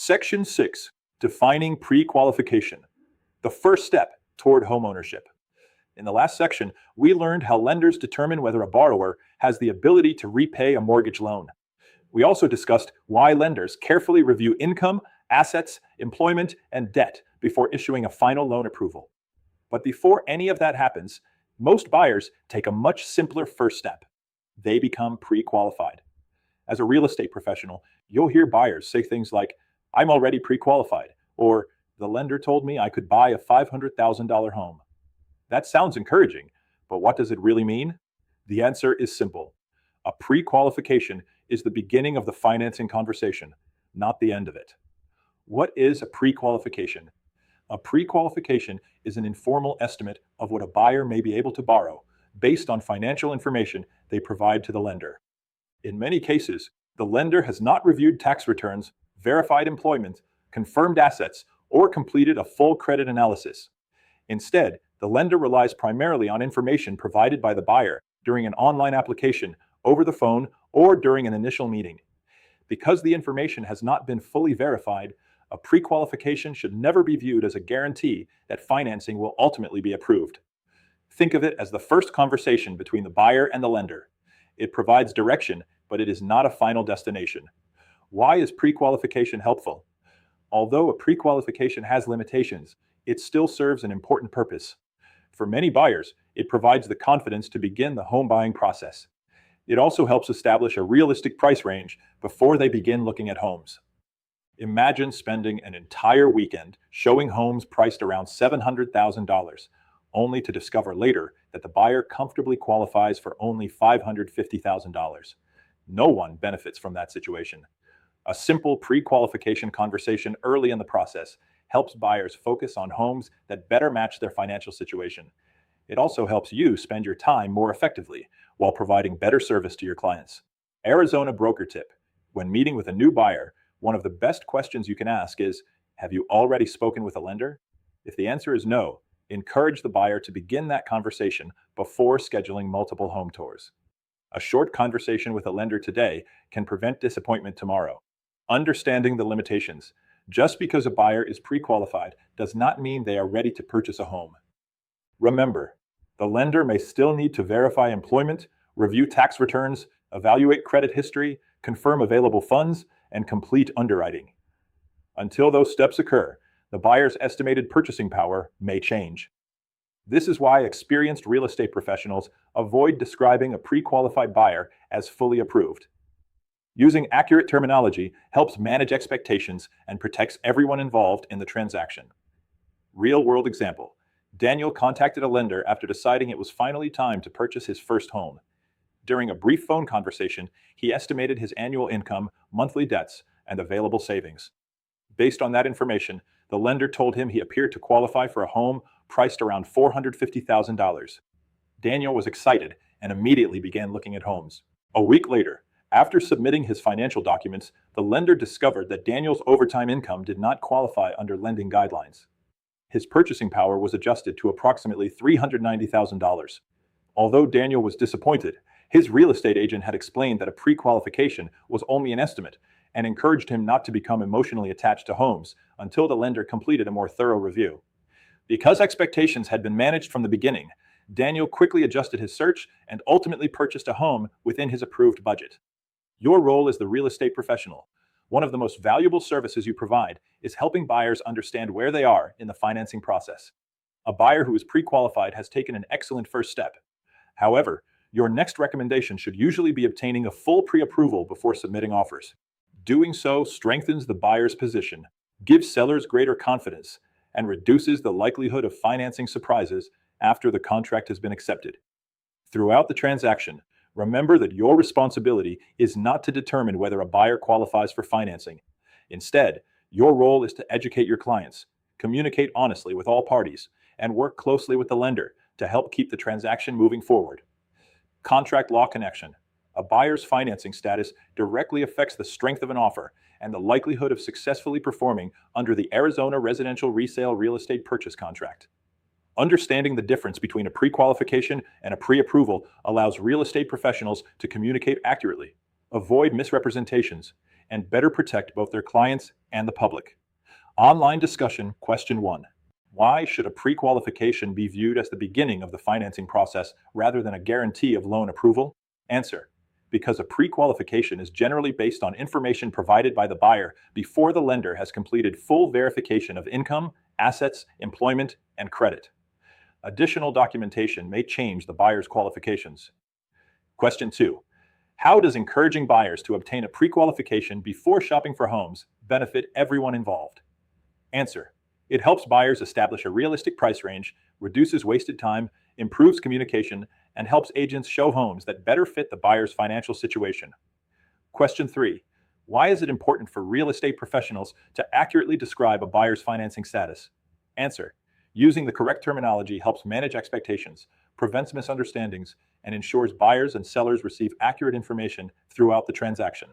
Section 6. Defining pre-qualification. The first step toward homeownership. In the last section, we learned how lenders determine whether a borrower has the ability to repay a mortgage loan. We also discussed why lenders carefully review income, assets, employment, and debt before issuing a final loan approval. But before any of that happens, most buyers take a much simpler first step. They become pre-qualified. As a real estate professional, you'll hear buyers say things like, "I'm already pre-qualified," or "the lender told me I could buy a $500,000 home." That sounds encouraging, but what does it really mean? The answer is simple. A pre-qualification is the beginning of the financing conversation, not the end of it. What is a pre-qualification? A pre-qualification is an informal estimate of what a buyer may be able to borrow based on financial information they provide to the lender. In many cases, the lender has not reviewed tax returns, verified employment, confirmed assets, or completed a full credit analysis. Instead, the lender relies primarily on information provided by the buyer during an online application, over the phone, or during an initial meeting. Because the information has not been fully verified, a pre-qualification should never be viewed as a guarantee that financing will ultimately be approved. Think of it as the first conversation between the buyer and the lender. It provides direction, but it is not a final destination. Why is pre-qualification helpful? Although a pre-qualification has limitations, it still serves an important purpose. For many buyers, it provides the confidence to begin the home buying process. It also helps establish a realistic price range before they begin looking at homes. Imagine spending an entire weekend showing homes priced around $700,000, only to discover later that the buyer comfortably qualifies for only $550,000. No one benefits from that situation. A simple pre-qualification conversation early in the process helps buyers focus on homes that better match their financial situation. It also helps you spend your time more effectively while providing better service to your clients. Arizona broker tip. When meeting with a new buyer, one of the best questions you can ask is, "Have you already spoken with a lender?" If the answer is no, encourage the buyer to begin that conversation before scheduling multiple home tours. A short conversation with a lender today can prevent disappointment tomorrow. Understanding the limitations. Just because a buyer is pre-qualified does not mean they are ready to purchase a home. Remember, the lender may still need to verify employment, review tax returns, evaluate credit history, confirm available funds, and complete underwriting. Until those steps occur, the buyer's estimated purchasing power may change. This is why experienced real estate professionals avoid describing a pre-qualified buyer as fully approved. Using accurate terminology helps manage expectations and protects everyone involved in the transaction. Real-world example. Daniel contacted a lender after deciding it was finally time to purchase his first home. During a brief phone conversation, he estimated his annual income, monthly debts, and available savings. Based on that information, the lender told him he appeared to qualify for a home priced around $450,000. Daniel was excited and immediately began looking at homes. A week later, after submitting his financial documents, the lender discovered that Daniel's overtime income did not qualify under lending guidelines. His purchasing power was adjusted to approximately $390,000. Although Daniel was disappointed, his real estate agent had explained that a pre-qualification was only an estimate and encouraged him not to become emotionally attached to homes until the lender completed a more thorough review. Because expectations had been managed from the beginning, Daniel quickly adjusted his search and ultimately purchased a home within his approved budget. Your role as the real estate professional. One of the most valuable services you provide is helping buyers understand where they are in the financing process. A buyer who is pre-qualified has taken an excellent first step. However, your next recommendation should usually be obtaining a full pre-approval before submitting offers. Doing so strengthens the buyer's position, gives sellers greater confidence, and reduces the likelihood of financing surprises after the contract has been accepted. Throughout the transaction, remember that your responsibility is not to determine whether a buyer qualifies for financing. Instead, your role is to educate your clients, communicate honestly with all parties, and work closely with the lender to help keep the transaction moving forward. Contract law connection. A buyer's financing status directly affects the strength of an offer and the likelihood of successfully performing under the Arizona Residential Resale Real Estate Purchase Contract. Understanding the difference between a pre-qualification and a pre-approval allows real estate professionals to communicate accurately, avoid misrepresentations, and better protect both their clients and the public. Online discussion question 1. Why should a pre-qualification be viewed as the beginning of the financing process rather than a guarantee of loan approval? Answer. Because a pre-qualification is generally based on information provided by the buyer before the lender has completed full verification of income, assets, employment, and credit. Additional documentation may change the buyer's qualifications. Question 2. How does encouraging buyers to obtain a pre-qualification before shopping for homes benefit everyone involved? Answer. It helps buyers establish a realistic price range, reduces wasted time, improves communication, and helps agents show homes that better fit the buyer's financial situation. Question 3. Why is it important for real estate professionals to accurately describe a buyer's financing status? Answer. Using the correct terminology helps manage expectations, prevents misunderstandings, and ensures buyers and sellers receive accurate information throughout the transaction.